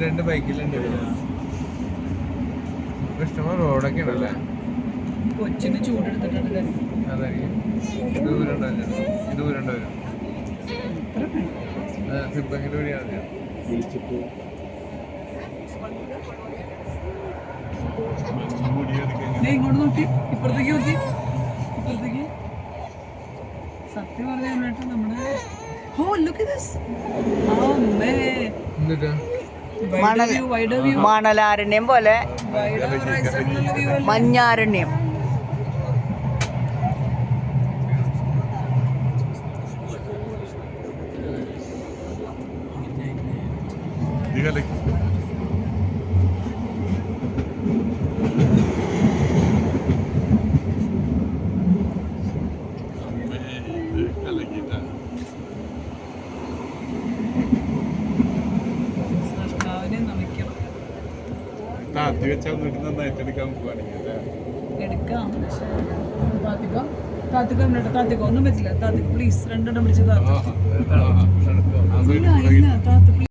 രണ്ട് ബൈക്കിലുണ്ട്. ഇഷ്ടംപോലെ റോഡൊക്കെ ഉണ്ടല്ലേ. കൊച്ചിന് ചൂടെടുത്തിട്ടുണ്ട്. അതായിരിക്കും ദൂരം വരും. സിബങ്ങിന്റെ വഴിയാണ് ഇങ്ങോട്ട് നോക്കി, ഇപ്പുറത്തേക്ക് നോക്കി, ഇപ്പുറത്തേക്ക്. സത്യം പറഞ്ഞാൽ നമ്മുടെ മണലാരണ്യം പോലെ മഞ്ഞാരണ്യം. താത്തിക്കോ ഒന്നും പറ്റില്ല. താത്തിക്കോ പ്ലീസ്, രണ്ടെണ്ണം പിടിച്ച് താത്തിക്കോ.